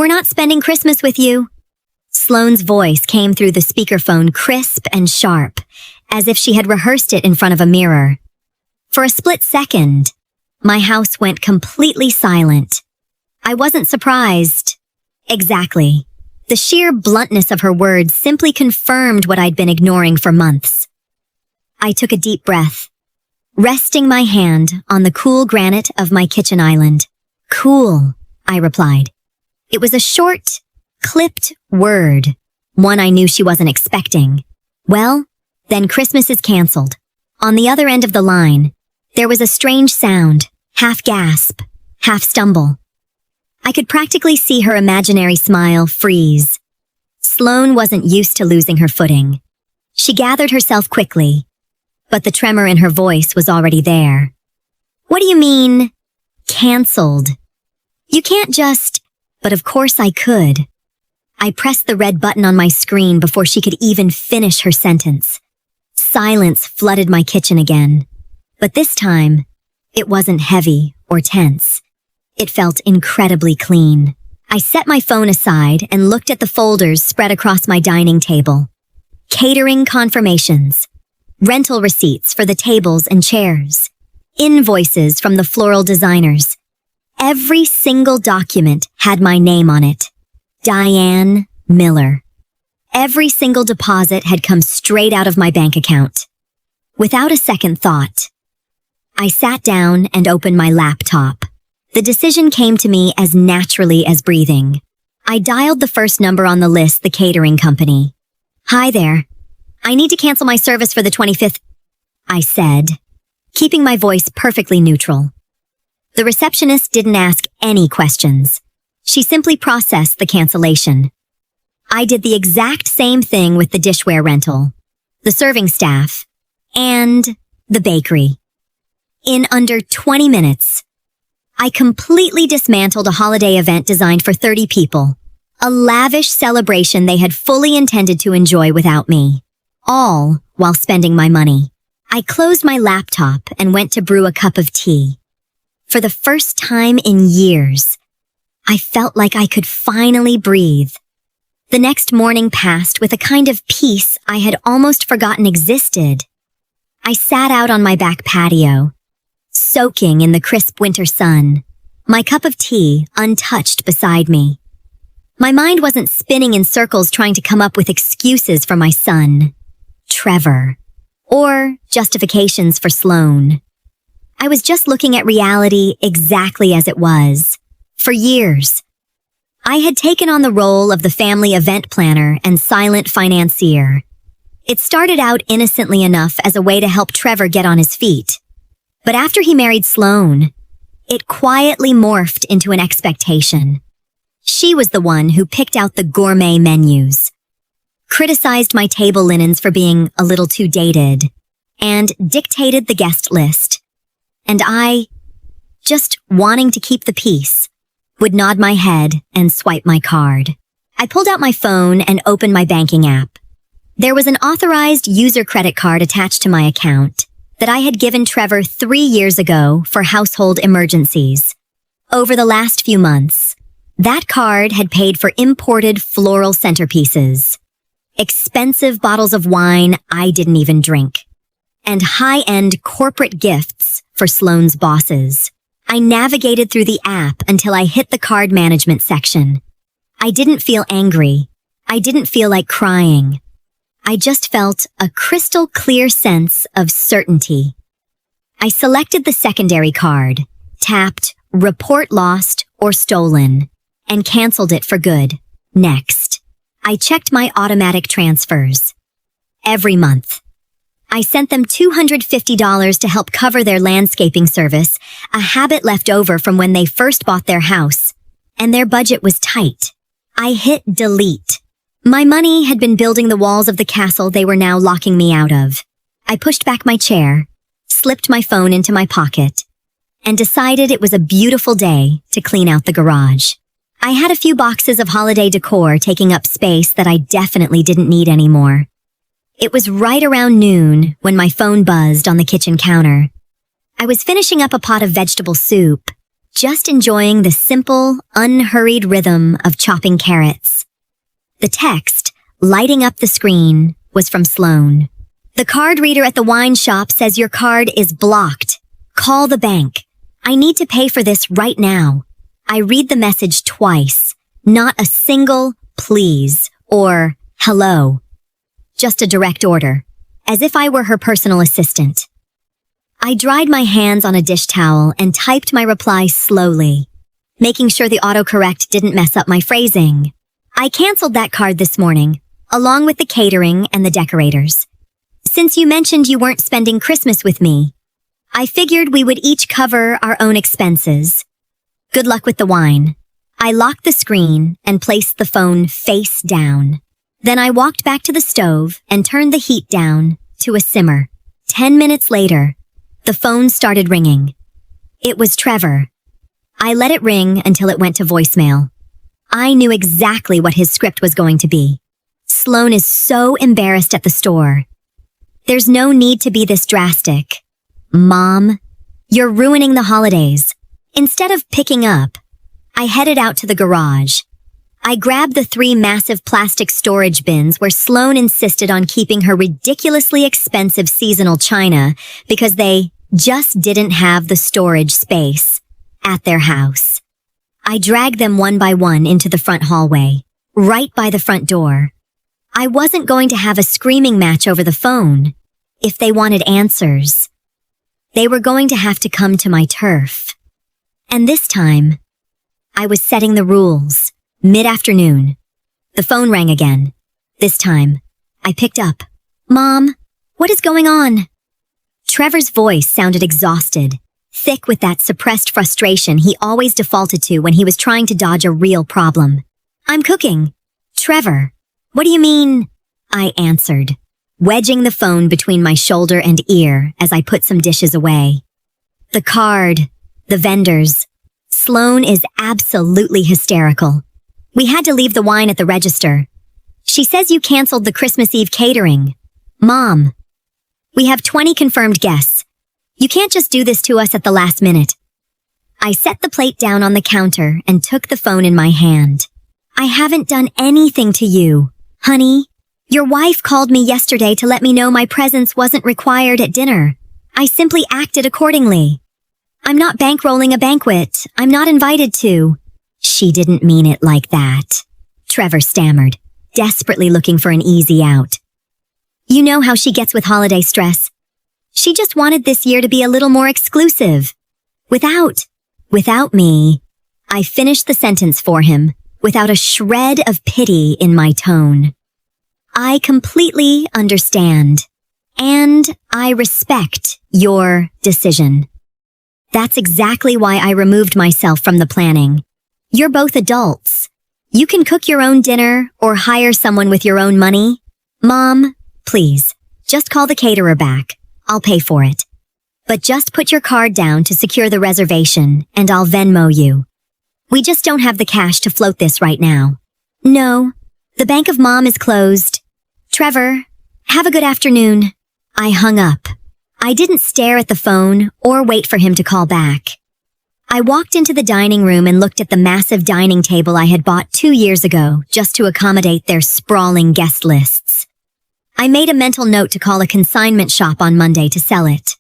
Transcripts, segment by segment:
We're not spending Christmas with you." Sloane's voice came through the speakerphone crisp and sharp, as if she had rehearsed it in front of a mirror. For a split second, my house went completely silent. I wasn't surprised. Exactly. The sheer bluntness of her words simply confirmed what I'd been ignoring for months. I took a deep breath, resting my hand on the cool granite of my kitchen island. "Cool," I replied. It was a short, clipped word, one I knew she wasn't expecting. "Well, then Christmas is canceled." On the other end of the line, there was a strange sound, half gasp, half stumble. I could practically see her imaginary smile freeze. Sloane wasn't used to losing her footing. She gathered herself quickly, but the tremor in her voice was already there. "What do you mean, canceled? You can't just—" But of course I could. I pressed the red button on my screen before she could even finish her sentence. Silence flooded my kitchen again. But this time, it wasn't heavy or tense. It felt incredibly clean. I set my phone aside and looked at the folders spread across my dining table. Catering confirmations, rental receipts for the tables and chairs, invoices from the floral designers. Every single document had my name on it. Diane Miller. Every single deposit had come straight out of my bank account. Without a second thought, I sat down and opened my laptop. The decision came to me as naturally as breathing. I dialed the first number on the list, the catering company. "Hi there. I need to cancel my service for the 25th, I said, keeping my voice perfectly neutral. The receptionist didn't ask any questions. She simply processed the cancellation. I did the exact same thing with the dishware rental, the serving staff, and the bakery. In under 20 minutes, I completely dismantled a holiday event designed for 30 people, a lavish celebration they had fully intended to enjoy without me, all while spending my money. I closed my laptop and went to brew a cup of tea. For the first time in years, I felt like I could finally breathe. The next morning passed with a kind of peace I had almost forgotten existed. I sat out on my back patio, soaking in the crisp winter sun, my cup of tea untouched beside me. My mind wasn't spinning in circles trying to come up with excuses for my son, Trevor, or justifications for Sloane. I was just looking at reality exactly as it was. For years, I had taken on the role of the family event planner and silent financier. It started out innocently enough as a way to help Trevor get on his feet. But after he married Sloane, it quietly morphed into an expectation. She was the one who picked out the gourmet menus, criticized my table linens for being a little too dated, and dictated the guest list. And I, just wanting to keep the peace, would nod my head and swipe my card. I pulled out my phone and opened my banking app. There was an authorized user credit card attached to my account that I had given Trevor 3 years ago for household emergencies. Over the last few months, that card had paid for imported floral centerpieces, expensive bottles of wine I didn't even drink, and high-end corporate gifts for Sloane's bosses. I navigated through the app until I hit the card management section. I didn't feel angry. I didn't feel like crying. I just felt a crystal clear sense of certainty. I selected the secondary card, tapped Report Lost or Stolen, and canceled it for good. Next, I checked my automatic transfers. Every month, I sent them $250 to help cover their landscaping service, a habit left over from when they first bought their house, and their budget was tight. I hit delete. My money had been building the walls of the castle they were now locking me out of. I pushed back my chair, slipped my phone into my pocket, and decided it was a beautiful day to clean out the garage. I had a few boxes of holiday decor taking up space that I definitely didn't need anymore. It was right around noon when my phone buzzed on the kitchen counter. I was finishing up a pot of vegetable soup, just enjoying the simple, unhurried rhythm of chopping carrots. The text, lighting up the screen, was from Sloan. The card reader at the wine shop says your card is blocked. Call the bank. I need to pay for this right now. I read the message twice. Not a single please or hello. Just a direct order, as if I were her personal assistant. I dried my hands on a dish towel and typed my reply slowly, making sure the autocorrect didn't mess up my phrasing. I canceled that card this morning, along with the catering and the decorators. Since you mentioned you weren't spending Christmas with me, I figured we would each cover our own expenses. Good luck with the wine. I locked the screen and placed the phone face down. Then I walked back to the stove and turned the heat down to a simmer. 10 minutes later, the phone started ringing. It was Trevor. I let it ring until it went to voicemail. I knew exactly what his script was going to be. Sloan is so embarrassed at the store. There's no need to be this drastic. Mom, you're ruining the holidays. Instead of picking up, I headed out to the garage. I grabbed the 3 massive plastic storage bins where Sloan insisted on keeping her ridiculously expensive seasonal china because they just didn't have the storage space at their house. I dragged them one by one into the front hallway, right by the front door. I wasn't going to have a screaming match over the phone. If they wanted answers, they were going to have to come to my turf. And this time, I was setting the rules. Mid-afternoon. The phone rang again. This time, I picked up. Mom, what is going on? Trevor's voice sounded exhausted, thick with that suppressed frustration he always defaulted to when he was trying to dodge a real problem. I'm cooking. Trevor, what do you mean? I answered, wedging the phone between my shoulder and ear as I put some dishes away. The card, the vendors. Sloan is absolutely hysterical. We had to leave the wine at the register. She says you canceled the Christmas Eve catering. Mom, we have 20 confirmed guests. You can't just do this to us at the last minute. I set the plate down on the counter and took the phone in my hand. I haven't done anything to you. Honey, your wife called me yesterday to let me know my presence wasn't required at dinner. I simply acted accordingly. I'm not bankrolling a banquet. I'm not invited to. She didn't mean it like that, Trevor stammered, desperately looking for an easy out. You know how she gets with holiday stress. She just wanted this year to be a little more exclusive. Without me. I finished the sentence for him, without a shred of pity in my tone. I completely understand, and I respect your decision. That's exactly why I removed myself from the planning. You're both adults. You can cook your own dinner or hire someone with your own money. Mom, please, just call the caterer back. I'll pay for it. But just put your card down to secure the reservation and I'll Venmo you. We just don't have the cash to float this right now. No, the Bank of Mom is closed. Trevor, have a good afternoon. I hung up. I didn't stare at the phone or wait for him to call back. I walked into the dining room and looked at the massive dining table I had bought 2 years ago just to accommodate their sprawling guest lists. I made a mental note to call a consignment shop on Monday to sell it.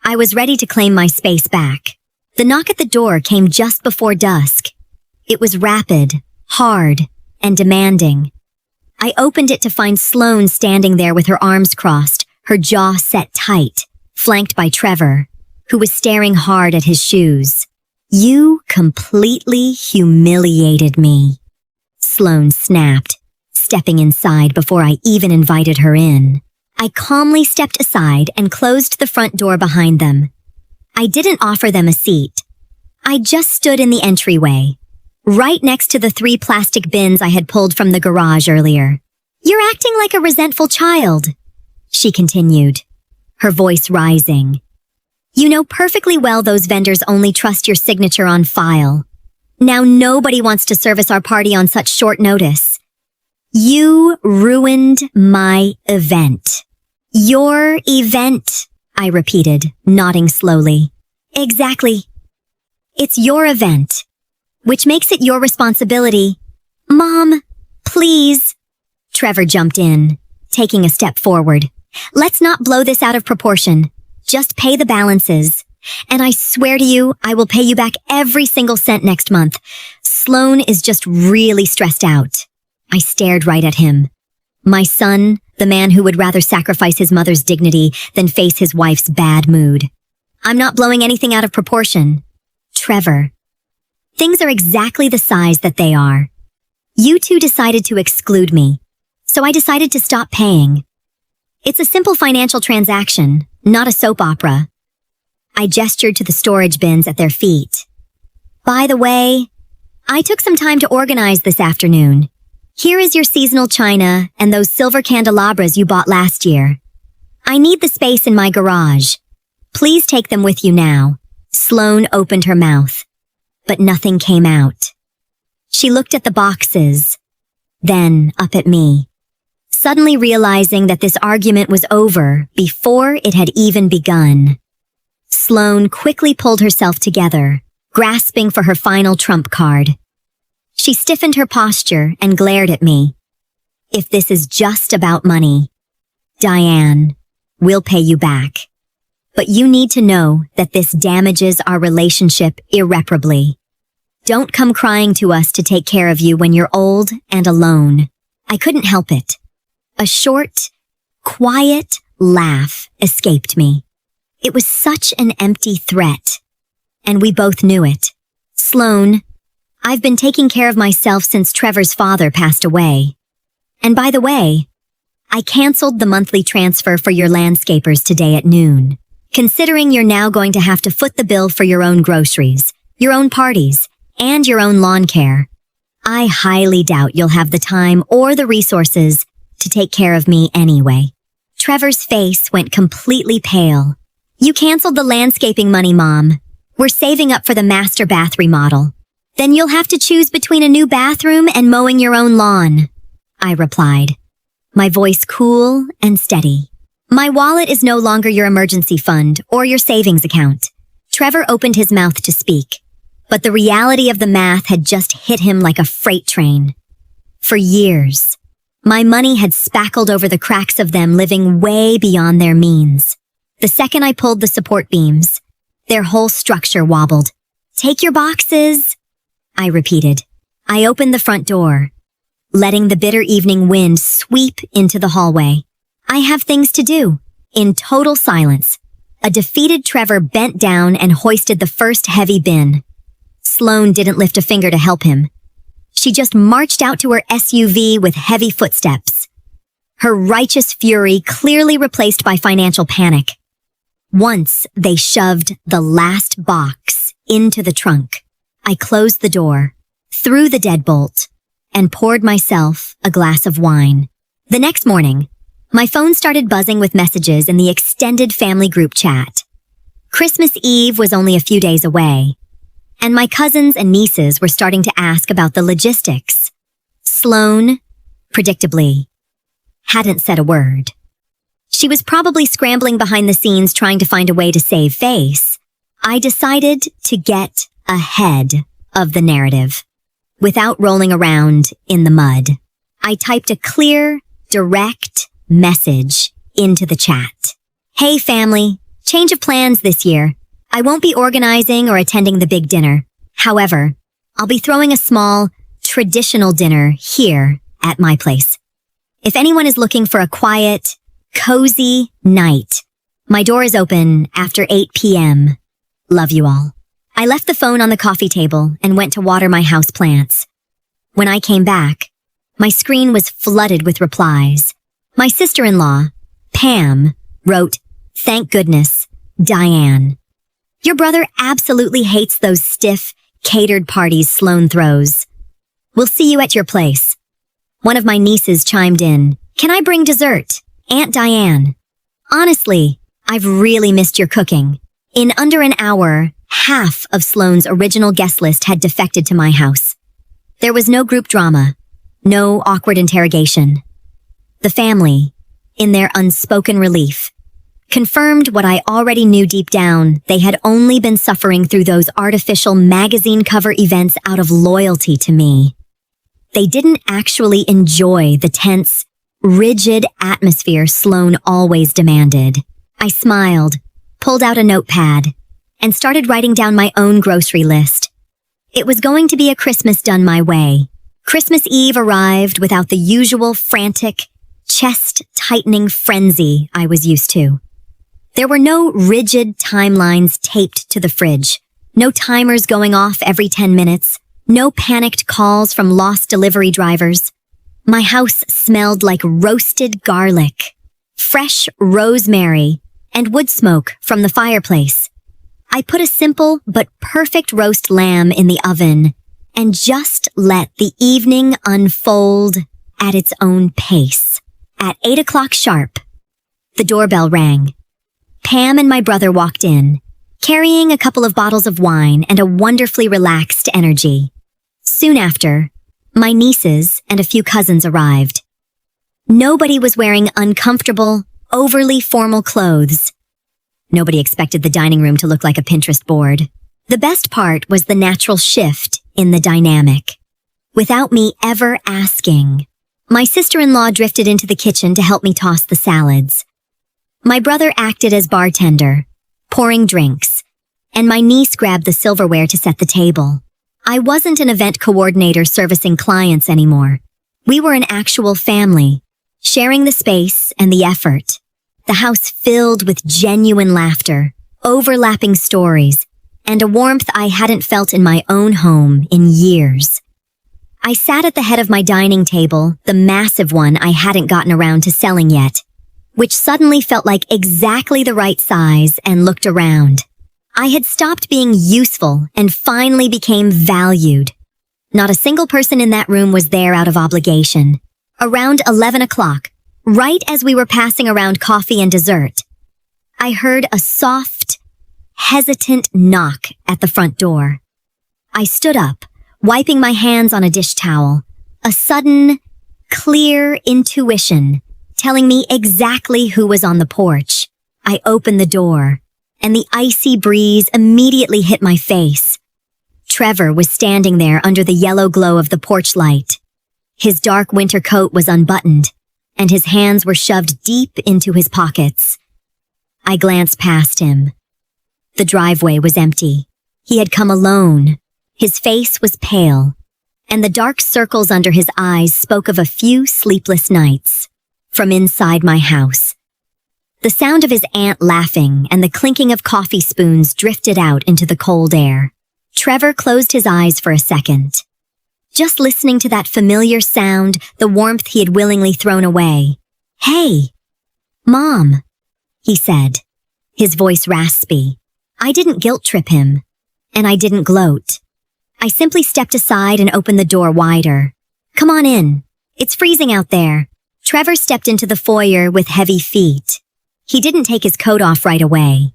I was ready to claim my space back. The knock at the door came just before dusk. It was rapid, hard, and demanding. I opened it to find Sloan standing there with her arms crossed, her jaw set tight, flanked by Trevor, who was staring hard at his shoes. You completely humiliated me, Sloan snapped, stepping inside before I even invited her in. I calmly stepped aside and closed the front door behind them. I didn't offer them a seat. I just stood in the entryway, right next to the 3 plastic bins I had pulled from the garage earlier. You're acting like a resentful child, she continued, her voice rising. You know perfectly well those vendors only trust your signature on file. Now nobody wants to service our party on such short notice. You ruined my event. Your event, I repeated, nodding slowly. Exactly. It's your event, which makes it your responsibility. Mom, please. Trevor jumped in, taking a step forward. Let's not blow this out of proportion. Just pay the balances. And I swear to you, I will pay you back every single cent next month. Sloan is just really stressed out. I stared right at him. My son, the man who would rather sacrifice his mother's dignity than face his wife's bad mood. I'm not blowing anything out of proportion. Trevor, things are exactly the size that they are. You two decided to exclude me, so I decided to stop paying. It's a simple financial transaction, not a soap opera. I gestured to the storage bins at their feet. By the way, I took some time to organize this afternoon. Here is your seasonal china and those silver candelabras you bought last year. I need the space in my garage. Please take them with you now. Sloan opened her mouth, but nothing came out. She looked at the boxes, then up at me, suddenly realizing that this argument was over before it had even begun. Sloan quickly pulled herself together, grasping for her final trump card. She stiffened her posture and glared at me. If this is just about money, Diane, we'll pay you back. But you need to know that this damages our relationship irreparably. Don't come crying to us to take care of you when you're old and alone. I couldn't help it. A short, quiet laugh escaped me. It was such an empty threat, and we both knew it. Sloan, I've been taking care of myself since Trevor's father passed away. And by the way, I canceled the monthly transfer for your landscapers today at noon, considering you're now going to have to foot the bill for your own groceries, your own parties, and your own lawn care. I highly doubt you'll have the time or the resources to take care of me anyway. Trevor's face went completely pale. You canceled the landscaping money, Mom. We're saving up for the master bath remodel. Then you'll have to choose between a new bathroom and mowing your own lawn, I replied, my voice cool and steady. My wallet is no longer your emergency fund or your savings account. Trevor opened his mouth to speak, but the reality of the math had just hit him like a freight train. For years, my money had spackled over the cracks of them living way beyond their means. The second I pulled the support beams, their whole structure wobbled. Take your boxes, I repeated. I opened the front door, letting the bitter evening wind sweep into the hallway. I have things to do. In total silence, a defeated Trevor bent down and hoisted the first heavy bin. Sloan didn't lift a finger to help him. She just marched out to her SUV with heavy footsteps, her righteous fury clearly replaced by financial panic. Once they shoved the last box into the trunk, I closed the door, threw the deadbolt, and poured myself a glass of wine. The next morning, my phone started buzzing with messages in the extended family group chat. Christmas Eve was only a few days away, and my cousins and nieces were starting to ask about the logistics. Sloan, predictably, hadn't said a word. She was probably scrambling behind the scenes trying to find a way to save face. I decided to get ahead of the narrative. Without rolling around in the mud, I typed a clear, direct message into the chat. Hey family, change of plans this year. I won't be organizing or attending the big dinner. However, I'll be throwing a small, traditional dinner here at my place. If anyone is looking for a quiet, cozy night, my door is open after 8 p.m. Love you all. I left the phone on the coffee table and went to water my house plants. When I came back, my screen was flooded with replies. My sister-in-law, Pam, wrote, "Thank goodness, Diane. Your brother absolutely hates those stiff, catered parties Sloan throws. We'll see you at your place." One of my nieces chimed in, "Can I bring dessert? Aunt Diane. Honestly, I've really missed your cooking." In under an hour, half of Sloan's original guest list had defected to my house. There was no group drama, no awkward interrogation. The family, in their unspoken relief, confirmed what I already knew deep down. They had only been suffering through those artificial magazine cover events out of loyalty to me. They didn't actually enjoy the tense, rigid atmosphere Sloane always demanded. I smiled, pulled out a notepad, and started writing down my own grocery list. It was going to be a Christmas done my way. Christmas Eve arrived without the usual frantic, chest-tightening frenzy I was used to. There were no rigid timelines taped to the fridge, no timers going off every 10 minutes, no panicked calls from lost delivery drivers. My house smelled like roasted garlic, fresh rosemary, and wood smoke from the fireplace. I put a simple but perfect roast lamb in the oven and just let the evening unfold at its own pace. At 8 o'clock sharp, the doorbell rang. Pam and my brother walked in, carrying a couple of bottles of wine and a wonderfully relaxed energy. Soon after, my nieces and a few cousins arrived. Nobody was wearing uncomfortable, overly formal clothes. Nobody expected the dining room to look like a Pinterest board. The best part was the natural shift in the dynamic. Without me ever asking, my sister-in-law drifted into the kitchen to help me toss the salads. My brother acted as bartender, pouring drinks, and my niece grabbed the silverware to set the table. I wasn't an event coordinator servicing clients anymore. We were an actual family, sharing the space and the effort. The house filled with genuine laughter, overlapping stories, and a warmth I hadn't felt in my own home in years. I sat at the head of my dining table, the massive one I hadn't gotten around to selling yet, which suddenly felt like exactly the right size, and looked around. I had stopped being useful and finally became valued. Not a single person in that room was there out of obligation. Around 11 o'clock, right as we were passing around coffee and dessert, I heard a soft, hesitant knock at the front door. I stood up, wiping my hands on a dish towel, a sudden, clear intuition telling me exactly who was on the porch. I opened the door, and the icy breeze immediately hit my face. Trevor was standing there under the yellow glow of the porch light. His dark winter coat was unbuttoned, and his hands were shoved deep into his pockets. I glanced past him. The driveway was empty. He had come alone. His face was pale, and the dark circles under his eyes spoke of a few sleepless nights. From inside my house, the sound of his aunt laughing and the clinking of coffee spoons drifted out into the cold air. Trevor closed his eyes for a second. Just listening to that familiar sound, the warmth he had willingly thrown away. "Hey, Mom," he said, his voice raspy. I didn't guilt trip him, and I didn't gloat. I simply stepped aside and opened the door wider. "Come on in. It's freezing out there." Trevor stepped into the foyer with heavy feet. He didn't take his coat off right away.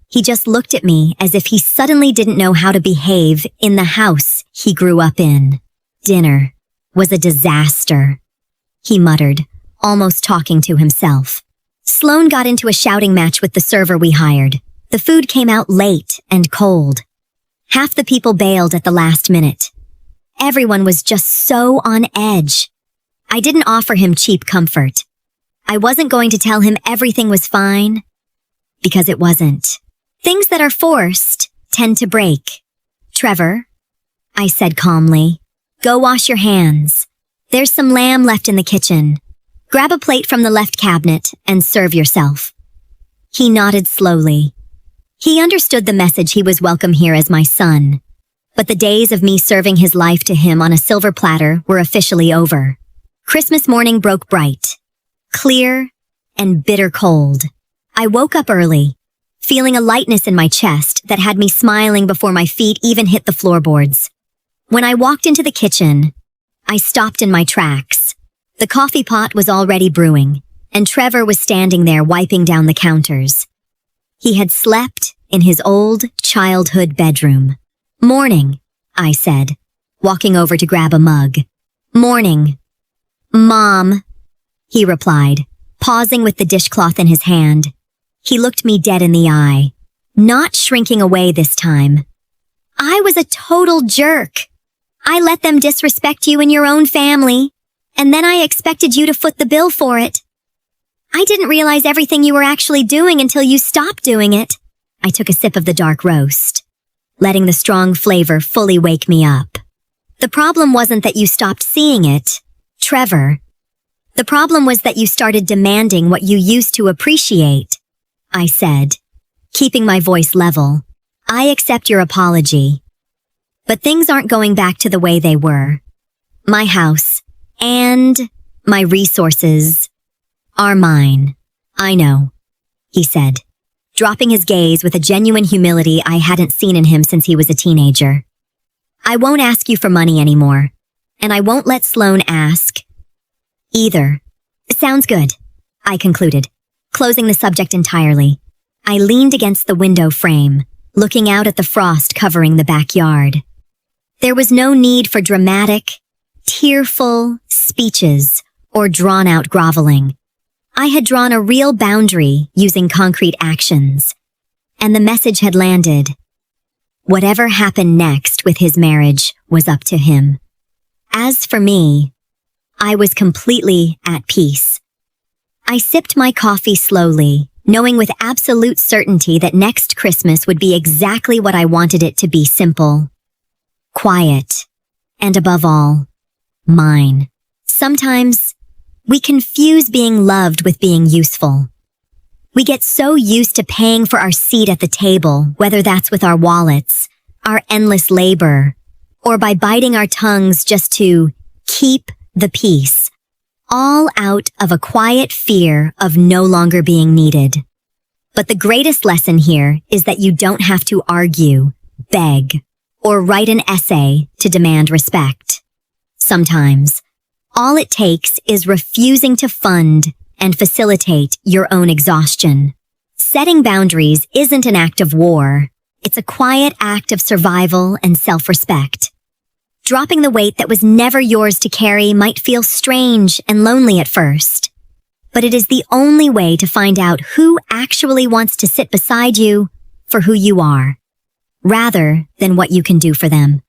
He just looked at me as if he suddenly didn't know how to behave in the house he grew up in. Dinner was a disaster, he muttered, almost talking to himself. Sloane got into a shouting match with the server we hired. The food came out late and cold. Half the people bailed at the last minute. Everyone was just so on edge. I didn't offer him cheap comfort. I wasn't going to tell him everything was fine, because it wasn't. Things that are forced tend to break. "Trevor," I said calmly, "go wash your hands. There's some lamb left in the kitchen. Grab a plate from the left cabinet and serve yourself." He nodded slowly. He understood the message he was welcome here as my son, but the days of me serving his life to him on a silver platter were officially over. Christmas morning broke bright, clear, and bitter cold. I woke up early, feeling a lightness in my chest that had me smiling before my feet even hit the floorboards. When I walked into the kitchen, I stopped in my tracks. The coffee pot was already brewing, and Trevor was standing there wiping down the counters. He had slept in his old childhood bedroom. "Morning," I said, walking over to grab a mug. "Morning, Mom," he replied, pausing with the dishcloth in his hand. He looked me dead in the eye, not shrinking away this time. I was a total jerk. I let them disrespect you in your own family, and then I expected you to foot the bill for it. I didn't realize everything you were actually doing until you stopped doing it. I took a sip of the dark roast, letting the strong flavor fully wake me up. The problem wasn't that you stopped seeing it, Trevor. The problem was that you started demanding what you used to appreciate, I said, keeping my voice level. I accept your apology. But things aren't going back to the way they were. My house and my resources are mine. I know, he said, dropping his gaze with a genuine humility I hadn't seen in him since he was a teenager. I won't ask you for money anymore, and I won't let Sloane ask either. Sounds good, I concluded, closing the subject entirely. I leaned against the window frame, looking out at the frost covering the backyard. There was no need for dramatic, tearful speeches or drawn-out groveling. I had drawn a real boundary using concrete actions, and the message had landed. Whatever happened next with his marriage was up to him. As for me, I was completely at peace. I sipped my coffee slowly, knowing with absolute certainty that next Christmas would be exactly what I wanted it to be: simple, quiet, and above all, mine. Sometimes, we confuse being loved with being useful. We get so used to paying for our seat at the table, whether that's with our wallets, our endless labor, or by biting our tongues just to keep the peace, all out of a quiet fear of no longer being needed. But the greatest lesson here is that you don't have to argue, beg, or write an essay to demand respect. Sometimes, all it takes is refusing to fund and facilitate your own exhaustion. Setting boundaries isn't an act of war. It's a quiet act of survival and self-respect. Dropping the weight that was never yours to carry might feel strange and lonely at first, but it is the only way to find out who actually wants to sit beside you for who you are, rather than what you can do for them.